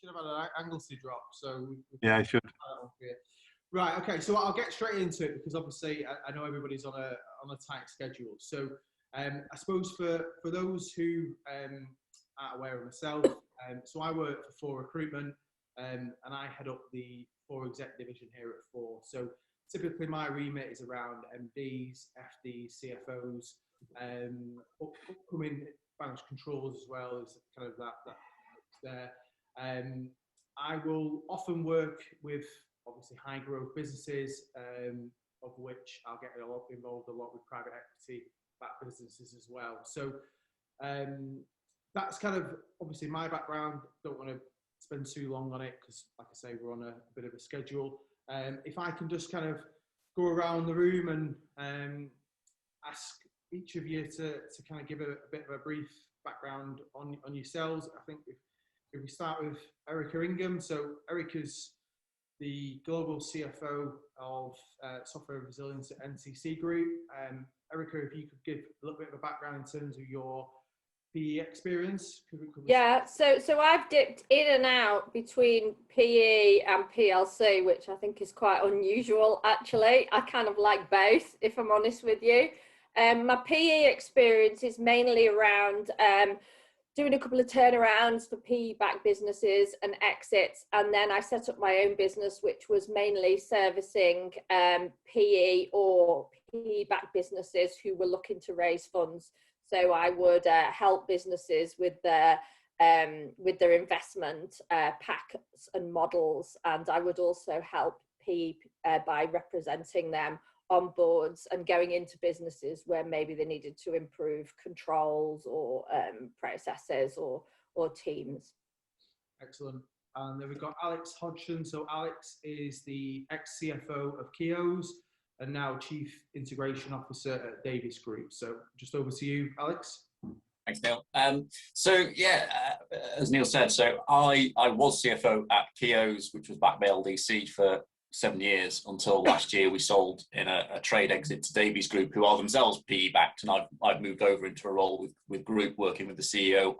should have had an Anglesey drop. So yeah, I should. Right. Okay. So I'll get straight into it because obviously I know everybody's on a tight schedule. So I suppose for those who aren't aware of myself, so I work for Recruitment, and I head up the 4 exec division here at 4. So typically my remit is around MDs, FDs, CFOs, upcoming financial controls as well as kind of that there. I will often work with obviously high growth businesses, of which I'll get involved a lot with private equity backed businesses as well. So that's kind of obviously my background. Don't want to spend too long on it because, like I say, we're on a bit of a schedule. If I can just kind of go around the room and ask each of you to kind of give a bit of a brief background on yourselves. I think if we start with Erica Ingham. So Erica's the global CFO of Software Resilience at NCC Group. Erica, if you could give a little bit of a background in terms of your PE experience. Yeah, so I've dipped in and out between PE and PLC, which I think is quite unusual actually. I kind of like both, if I'm honest with you. My PE experience is mainly around doing a couple of turnarounds for PE-backed businesses and exits, and then I set up my own business, which was mainly servicing PE or PE-backed businesses who were looking to raise funds. So I would help businesses with their investment packs and models, and I would also help PE by representing them on boards and going into businesses where maybe they needed to improve controls or processes or teams. Excellent. And then we've got Alex Hodgson. So Alex is the ex-CFO of Keogh's and now Chief Integration Officer at Davies Group. So just over to you, Alex. Thanks, Neil. So yeah, as Neil said, so I was CFO at Keogh's, which was backed by LDC for 7 years until last year we sold in a trade exit to Davies Group, who are themselves PE backed, and I've moved over into a role with Group, working with the CEO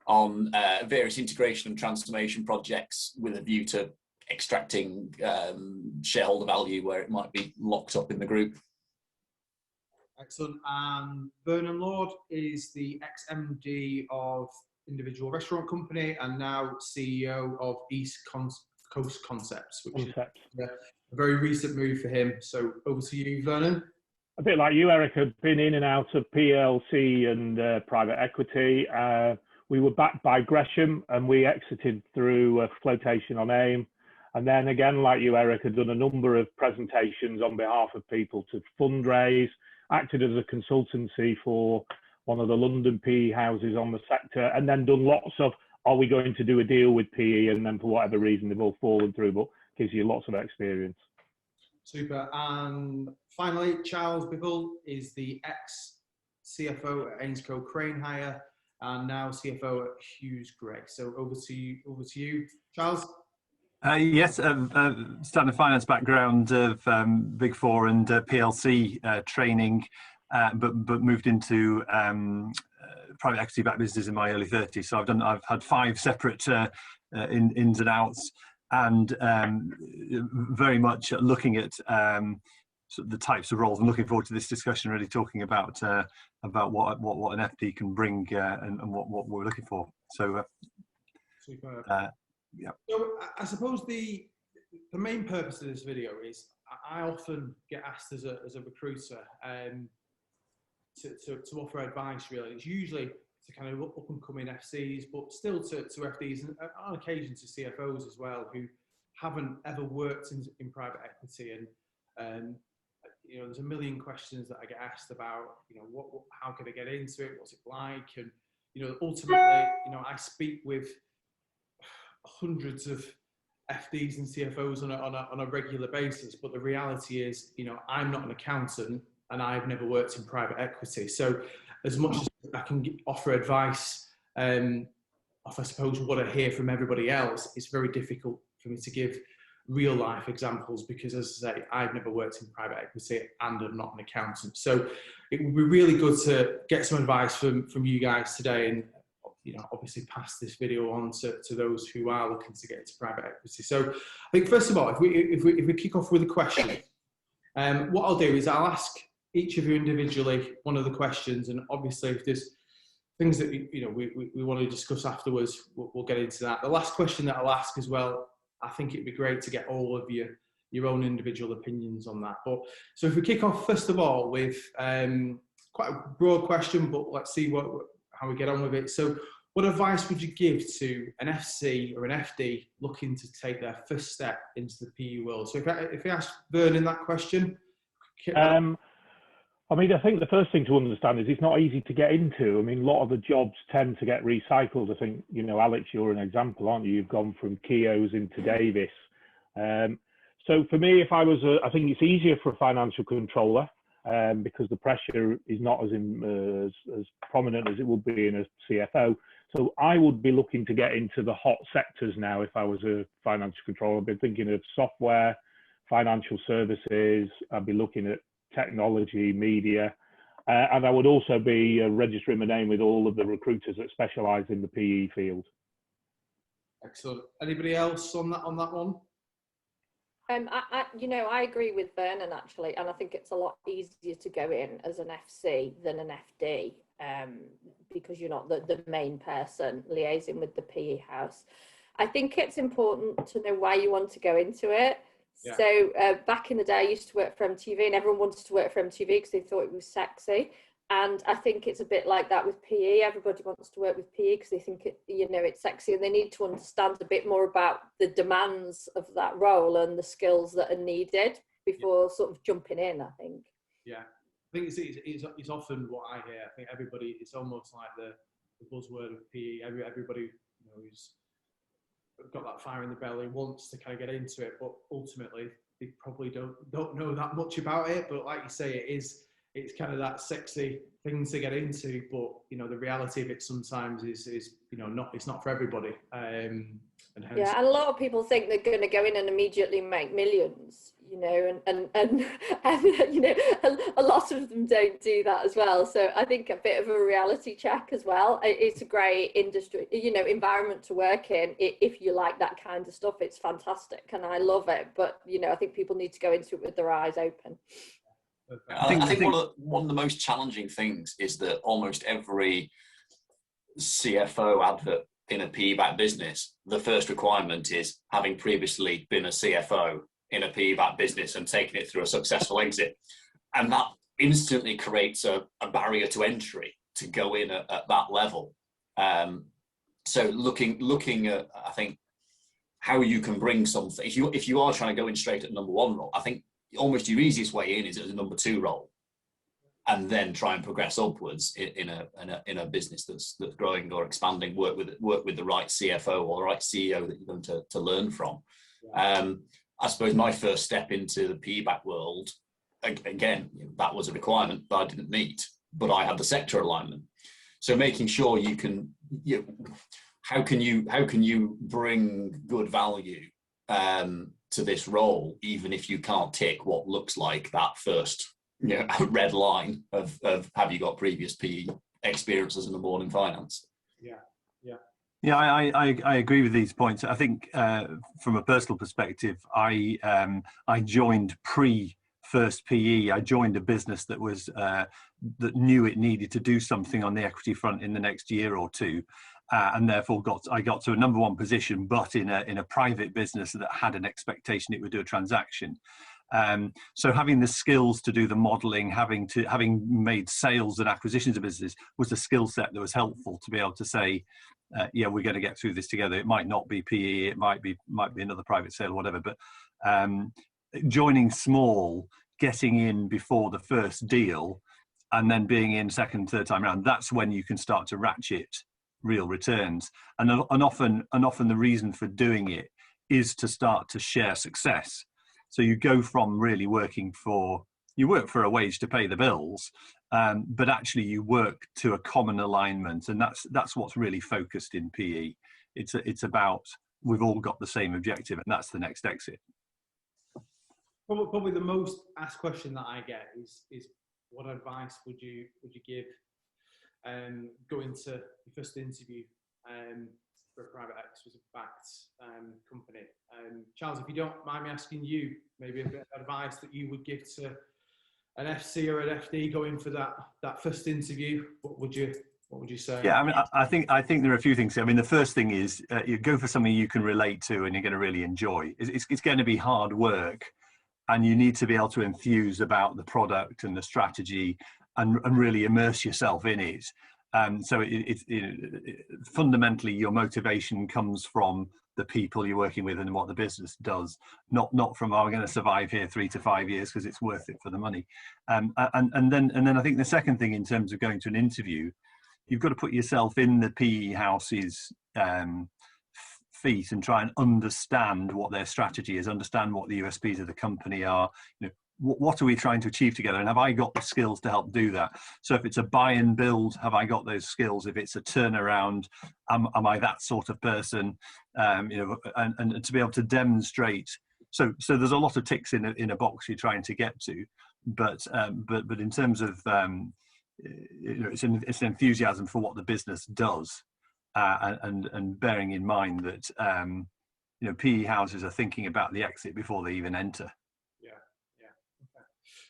on various integration and transformation projects with a view to extracting shareholder value where it might be locked up in the group. Excellent. Vernon Lord is the ex-MD of Individual Restaurant Company and now CEO of East Coast Concepts, which is a very recent move for him. So over to you, Vernon. A bit like you, Eric, had been in and out of PLC and private equity. We were backed by Gresham and we exited through flotation on AIM. And then again, like you, Eric, had done a number of presentations on behalf of people to fundraise, acted as a consultancy for one of the London PE houses on the sector, and then done lots of, are we going to do a deal with PE? And then for whatever reason, they've all fallen through, but gives you lots of experience. Super. And finally, Charles Bibble is the ex-CFO at Ainscow Crane Hire and now CFO at Hughes Gray. So over to you, Charles. Yes, starting a finance background of Big Four and PLC training, but moved into private equity backed businesses in my early 30s. So I've had 5 separate ins and outs, and very much looking at sort of the types of roles. I'm looking forward to this discussion, really talking about what an FD can bring and what we're looking for. So super. Yeah. So I suppose the main purpose of this video is I often get asked as a recruiter to offer advice. Really, it's usually to kind of up and coming FCs, but still to FDs and on occasion to CFOs as well, who haven't ever worked in private equity. And you know, there's a million questions that I get asked about. You know, how can I get into it? What's it like? And you know, ultimately, you know, I speak with hundreds of FDs and CFOs on a regular basis, but the reality is, you know, I'm not an accountant and I've never worked in private equity. So as much as I can offer advice off, I suppose, what I hear from everybody else, it's very difficult for me to give real life examples because, as I say, I've never worked in private equity and I'm not an accountant. So it would be really good to get some advice from you guys today. And obviously pass this video on to those who are looking to get into private equity. So I think first of all, if we kick off with a question, what I'll do is I'll ask each of you individually one of the questions, and obviously if there's things that we want to discuss afterwards, we'll get into that. The last question that I'll ask as well, I think it'd be great to get all of your own individual opinions on that. But so if we kick off first of all with quite a broad question, but let's see how we get on with it. So what advice would you give to an FC or an FD looking to take their first step into the PE world? So if I ask Vernon that question. I mean, I think the first thing to understand is it's not easy to get into. I mean, a lot of the jobs tend to get recycled. I think, Alex, you're an example, aren't you? You've gone from Keogh's into Davis. So for me, I think it's easier for a financial controller because the pressure is not as prominent as it would be in a CFO. So I would be looking to get into the hot sectors now if I was a financial controller. I'd be thinking of software, financial services. I'd be looking at technology, media, and I would also be registering my name with all of the recruiters that specialise in the PE field. Excellent. Anybody else on that one? I agree with Vernon actually, and I think it's a lot easier to go in as an FC than an FD because you're not the main person liaising with the PE house. I think it's important to know why you want to go into it. Yeah. So back in the day, I used to work for MTV, and everyone wanted to work for MTV because they thought it was sexy. And I think it's a bit like that with PE. Everybody wants to work with PE because they think it's sexy, and they need to understand a bit more about the demands of that role and the skills that are needed before sort of jumping in, I think. Yeah, I think it's often what I hear. I think it's almost like the buzzword of PE. Everybody who's got that fire in the belly wants to kind of get into it, but ultimately they probably don't know that much about it. But like you say, it's kind of that sexy thing to get into, but the reality of it sometimes is it's not for everybody. And hence, and a lot of people think they're going to go in and immediately make millions, and a lot of them don't do that as well. So I think a bit of a reality check as well. It's a great industry, environment to work in. If you like that kind of stuff, it's fantastic, and I love it. But I think people need to go into it with their eyes open. I think one of the most challenging things is that almost every CFO advert in a PE-backed business, the first requirement is having previously been a CFO in a PE-backed business and taking it through a successful exit. And that instantly creates a barrier to entry to go in at that level. So looking at, I think, how you can bring something, if you are trying to go in straight at number one role, I think almost your easiest way in is as a number two role, and then try and progress upwards in a business that's growing or expanding. Work with the right CFO or the right CEO that you're going to learn from. I suppose my first step into the PE-backed world, again, that was a requirement that I didn't meet, but I had the sector alignment. So making sure you can, how can you bring good value to this role, even if you can't tick what looks like that first red line of have you got previous PE experiences in the board in finance? Yeah, I agree with these points. I think from a personal perspective, I joined pre-first PE. I joined a business that was that knew it needed to do something on the equity front in the next year or two. And therefore I got to a number one position, but in a private business that had an expectation it would do a transaction. So having the skills to do the modelling, having made sales and acquisitions of business was a skill set that was helpful to be able to say, we're going to get through this together. It might not be PE, it might be another private sale, or whatever. But joining small, getting in before the first deal, and then being in second, third time around, that's when you can start to ratchet real returns. And often the reason for doing it is to start to share success. So you go from really work for a wage to pay the bills, but actually you work to a common alignment, and that's what's really focused in PE. It's about we've all got the same objective, and that's the next exit. Probably the most asked question that I get is what advice would you give going to your first interview for a private equity-backed company. Charles, if you don't mind me asking you, maybe a bit of advice that you would give to an FC or an FD going for that first interview, what would you say? Yeah, I mean, I think there are a few things. I mean, the first thing is you go for something you can relate to and you're going to really enjoy. It's going to be hard work, and you need to be able to enthuse about the product and the strategy and really immerse yourself in it. So fundamentally, your motivation comes from the people you're working with and what the business does, not from, oh, I'm going to survive here 3 to 5 years because it's worth it for the money. And then I think the second thing in terms of going to an interview, you've got to put yourself in the PE house's feet and try and understand what their strategy is, understand what the USPs of the company are. You know, what are we trying to achieve together, and have I got the skills to help do that? So if it's a buy and build, have I got those skills? If it's a turnaround, am I that sort of person? You know, and to be able to demonstrate. So there's a lot of ticks in a box you're trying to get to, but in terms of you know, it's an enthusiasm for what the business does, and bearing in mind that you know, PE houses are thinking about the exit before they even enter. Yeah. Okay.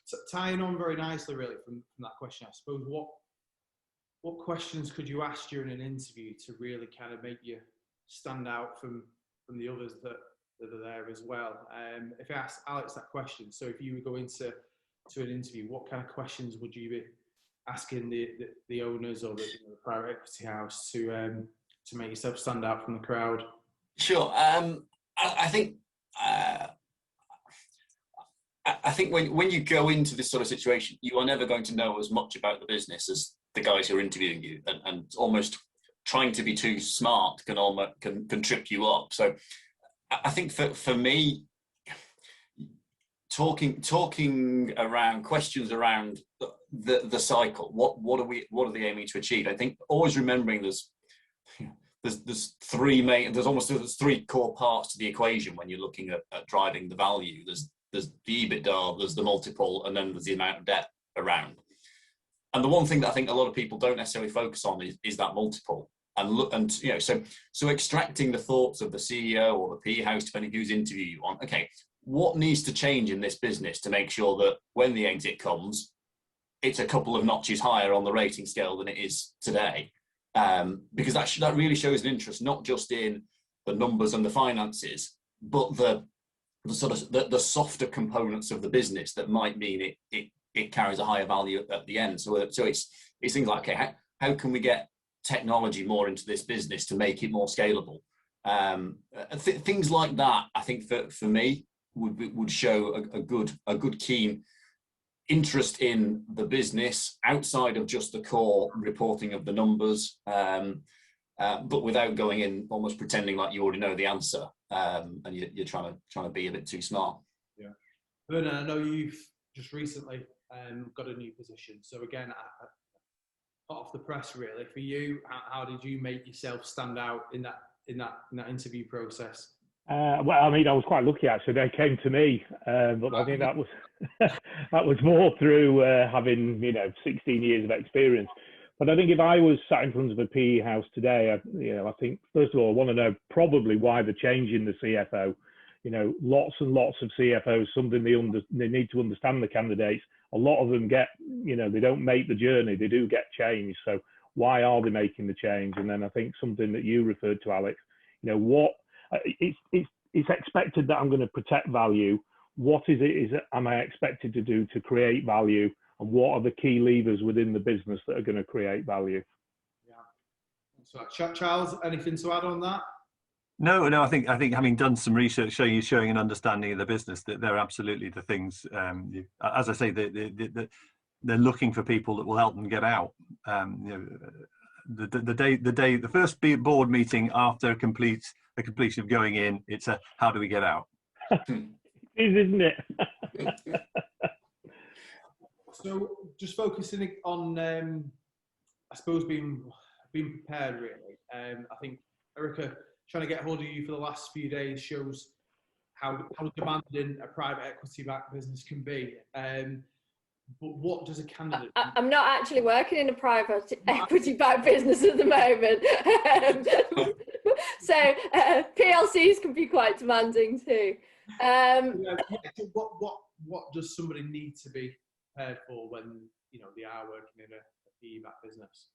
So tying on very nicely, really, from that question, I suppose, what questions could you ask during an interview to really kind of make you stand out from the others that are there as well? If I asked Alex that question, so if you were going to an interview, what kind of questions would you be asking the owners or the private equity house to make yourself stand out from the crowd? Sure. I think when you go into this sort of situation, you are never going to know as much about the business as the guys who are interviewing you, and almost trying to be too smart can trip you up. So I think for me, talking around questions around the cycle, what are they aiming to achieve? I think always remembering there's three core parts to the equation when you're looking at driving the value. There's the EBITDA, there's the multiple, and then there's the amount of debt around. And the one thing that I think a lot of people don't necessarily focus on is that multiple. And you know, so extracting the thoughts of the CEO or the PE house, depending who's interviewing you on, okay, what needs to change in this business to make sure that when the exit comes, it's a couple of notches higher on the rating scale than it is today? Because that really shows an interest, not just in the numbers and the finances, but the sort of the softer components of the business that might mean it carries a higher value at the end. So it's things like, okay, how can we get technology more into this business to make it more scalable? Things like that, I think for me would show a good keen interest in the business outside of just the core reporting of the numbers, but without going in almost pretending like you already know the answer, and you're trying to be a bit too smart. Yeah. Vernon, I know you've just recently got a new position. So again, hot off the press, really, for you, how did you make yourself stand out in that interview process? Well, I mean, I was quite lucky actually. They came to me, but I think that was that was more through having 16 years of experience. But I think if I was sat in front of a PE house today, I think first of all I want to know probably why the change in the CFO. Lots and lots of CFOs, something they need to understand the candidates. A lot of them get, they don't make the journey, they do get change. So why are they making the change? And then I think something that you referred to, Alex, what it's expected that I'm going to protect value. What am I expected to do to create value? And what are the key levers within the business that are going to create value? Yeah. So Charles, anything to add on that? No. I think having done some research showing an understanding of the business, that they're absolutely the things. As I say, they're looking for people that will help them get out. The first board meeting after the completion of going in, it's a how do we get out? It is, isn't it? So just focusing on, I suppose being prepared really. I think Erica, trying to get hold of you for the last few days shows how demanding a private equity-backed business can be. but what does a candidate? I'm not actually working in a private equity-backed business at the moment. So PLCs can be quite demanding too. So what does somebody need to be prepared for when they are working in a PE-backed business?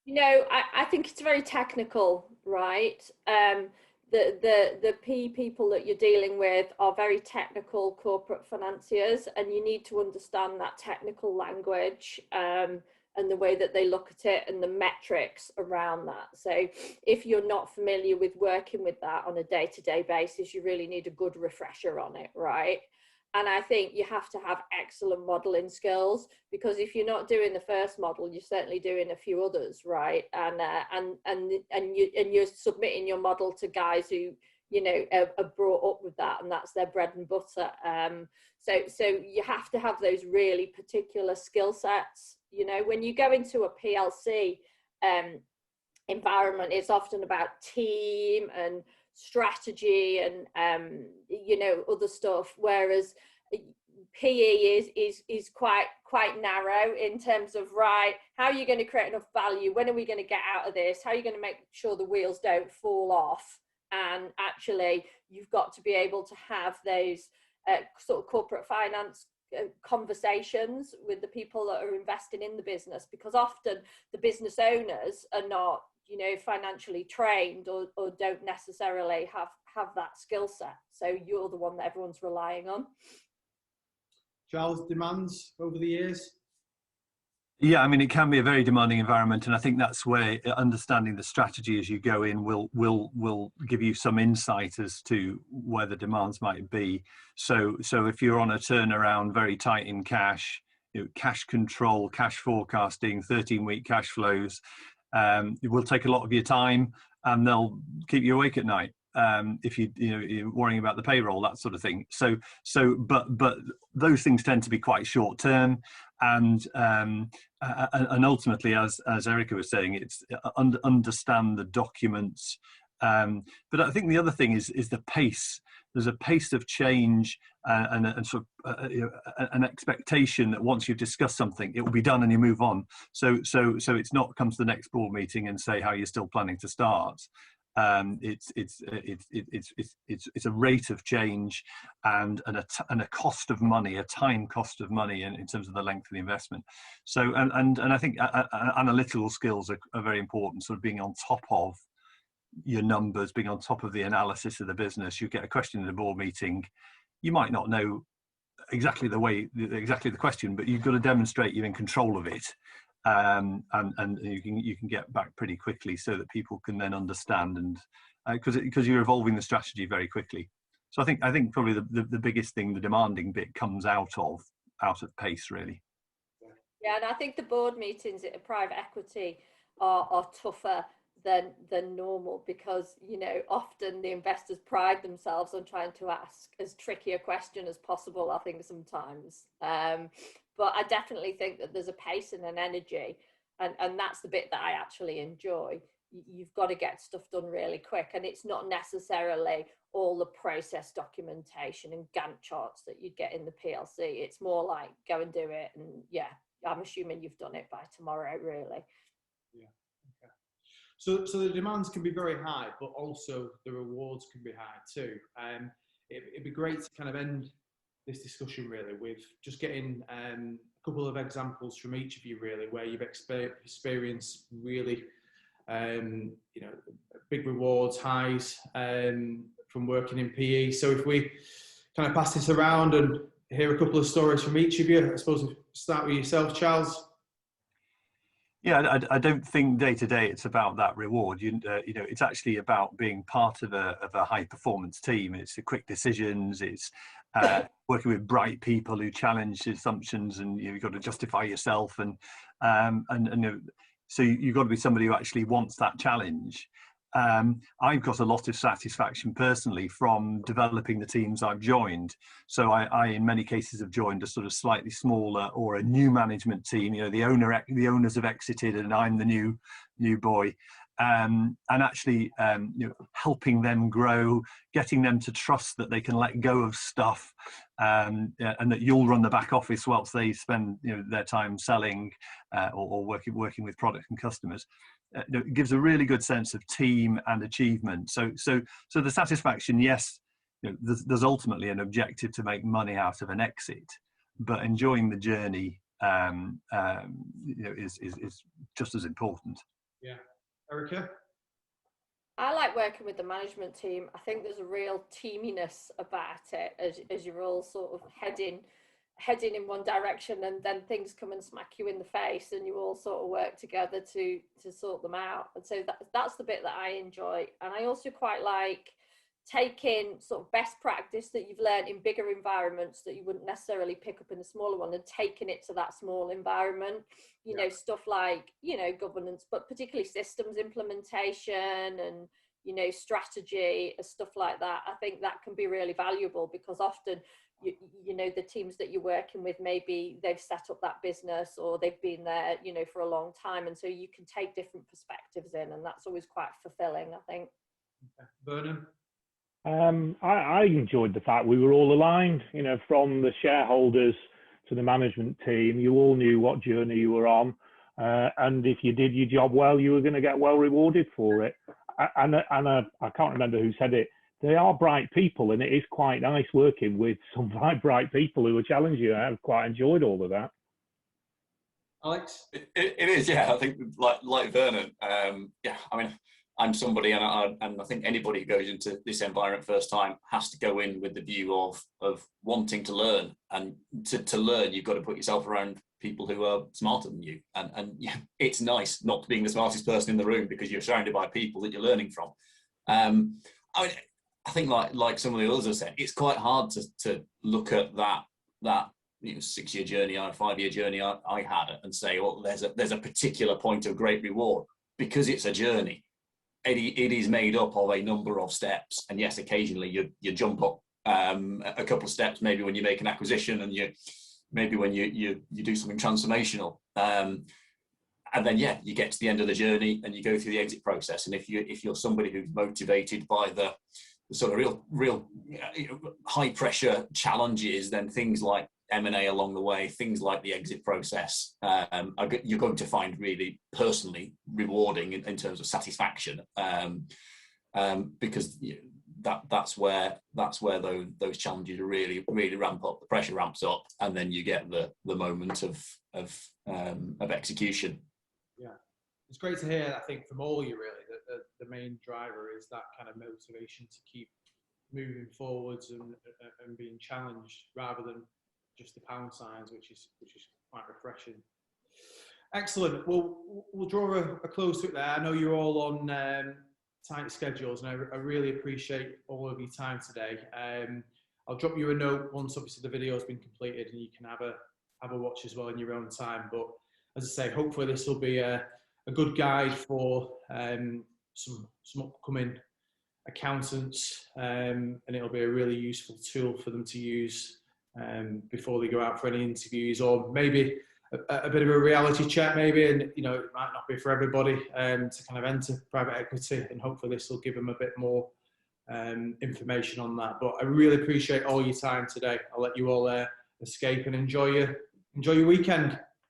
I think it's very technical, right? The PE people that you're dealing with are very technical corporate financiers, and you need to understand that technical language and the way that they look at it and the metrics around that. So if you're not familiar with working with that on a day-to-day basis, you really need a good refresher on it, right? And I think you have to have excellent modeling skills, because if you're not doing the first model, you're certainly doing a few others, right? And you're submitting your model to guys who are brought up with that, and that's their bread and butter. So you have to have those really particular skill sets. When you go into a PLC environment, it's often about team and strategy and other stuff, whereas PE is quite narrow in terms of, right, how are you going to create enough value, when are we going to get out of this, how are you going to make sure the wheels don't fall off? And actually you've got to be able to have those sort of corporate finance conversations with the people that are investing in the business, because often the business owners are not financially trained or don't necessarily have that skill set. So you're the one that everyone's relying on. Charles, demands over the years? Yeah, I mean, it can be a very demanding environment, and I think that's where understanding the strategy as you go in will give you some insight as to where the demands might be. So if you're on a turnaround, very tight in cash, cash control, cash forecasting, 13-week cash flows, it will take a lot of your time, and they'll keep you awake at night if you're worrying about the payroll, that sort of thing. But those things tend to be quite short term, and ultimately, as Erica was saying, it's understand the documents. But I think the other thing is the pace. There's a pace of change and sort of an expectation that once you've discussed something, it will be done and you move on. So it's not come to the next board meeting and say how you're still planning to start. It's a rate of change and a cost of money, a time cost of money in terms of the length of the investment. So and I think analytical skills are very important. Sort of being on top of your numbers, being on top of the analysis of the business. You get a question in a board meeting, you might not know exactly the question, but you've got to demonstrate you're in control of it, and you can get back pretty quickly so that people can then understand, and because you're evolving the strategy very quickly. So I think probably the biggest thing, the demanding bit, comes out of pace, really. Yeah, and I think the board meetings at a private equity are tougher than normal, because often the investors pride themselves on trying to ask as tricky a question as possible, I think sometimes, but I definitely think that there's a pace and an energy, and that's the bit that I actually enjoy. You've got to get stuff done really quick, and it's not necessarily all the process documentation and Gantt charts that you'd get in the PLC. It's more like go and do it, and yeah, I'm assuming you've done it by tomorrow, really. Yeah. Okay. So the demands can be very high, but also the rewards can be high too. It'd be great to kind of end this discussion really with just getting a couple of examples from each of you, really, where you've experienced really big rewards, highs from working in PE. So if we kind of pass this around and hear a couple of stories from each of you, I suppose we'll start with yourself, Charles. Yeah, I don't think day to day it's about that reward. It's actually about being part of a high performance team. It's the quick decisions. It's working with bright people who challenge assumptions, and you've got to justify yourself. So you've got to be somebody who actually wants that challenge. I've got a lot of satisfaction personally from developing the teams I've joined. So I in many cases have joined a sort of slightly smaller or a new management team. You know, the owners have exited and I'm the new boy. And actually, you know, helping them grow, getting them to trust that they can let go of stuff, and that you'll run the back office whilst they spend, you know, their time selling or working with product and customers. It gives a really good sense of team and achievement. So the satisfaction, yes, you know, there's ultimately an objective to make money out of an exit, but enjoying the journey, you know, is just as important. Yeah. Erica? I like working with the management team. I think there's a real teaminess about it as you're all sort of heading in one direction, and then things come and smack you in the face and you all sort of work together to sort them out. And so that's the bit that I enjoy. And I also quite like taking sort of best practice that you've learned in bigger environments that you wouldn't necessarily pick up in the smaller one, and taking it to that small environment, you know, stuff like, you know, governance, but particularly systems implementation and, you know, strategy and stuff like that. I think that can be really valuable, because often you know, the teams that you're working with, maybe they've set up that business or they've been there, you know, for a long time, and so you can take different perspectives in, and that's always quite fulfilling, I think. Okay. Vernon? I enjoyed the fact we were all aligned, you know, from the shareholders to the management team. You all knew what journey you were on, and if you did your job well, you were going to get well rewarded for it. I can't remember who said it. They are bright people, and it is quite nice working with some bright people who will challenge you. I've quite enjoyed all of that. Alex? It is, yeah. I think like Vernon, yeah. I mean, I'm somebody, and I think anybody who goes into this environment first time has to go in with the view of wanting to learn, and to learn, you've got to put yourself around people who are smarter than you, and yeah, it's nice not being the smartest person in the room, because you're surrounded by people that you're learning from. I mean, I think like some of the others have said, it's quite hard to look at that 6-year journey or 5-year journey I had and say, well, there's a particular point of great reward, because it's a journey. It is made up of a number of steps, and yes, occasionally you jump up a couple of steps, maybe when you make an acquisition, and maybe when you do something transformational, and then yeah, you get to the end of the journey and you go through the exit process. And if you're somebody who's motivated by the sort of real high pressure challenges, then things like M&A along the way, things like the exit process, you're going to find really personally rewarding in terms of satisfaction, because that's where those challenges really ramp up, the pressure ramps up, and then you get the moment of execution. Yeah, it's great to hear, I think, from all of you really, that the main driver is that kind of motivation to keep moving forwards and being challenged, rather than just the pound signs, which is quite refreshing. Excellent. Well, we'll draw a close to it there. I know you're all on tight schedules, and I really appreciate all of your time today. I'll drop you a note once obviously the video has been completed, and you can have a watch as well in your own time. But as I say, hopefully this will be a good guide for some upcoming accountants, and it'll be a really useful tool for them to use before they go out for any interviews, or maybe a bit of a reality check, maybe, and you know, it might not be for everybody to kind of enter private equity, and hopefully this will give them a bit more information on that. But I really appreciate all your time today. I'll let you all escape and enjoy your weekend.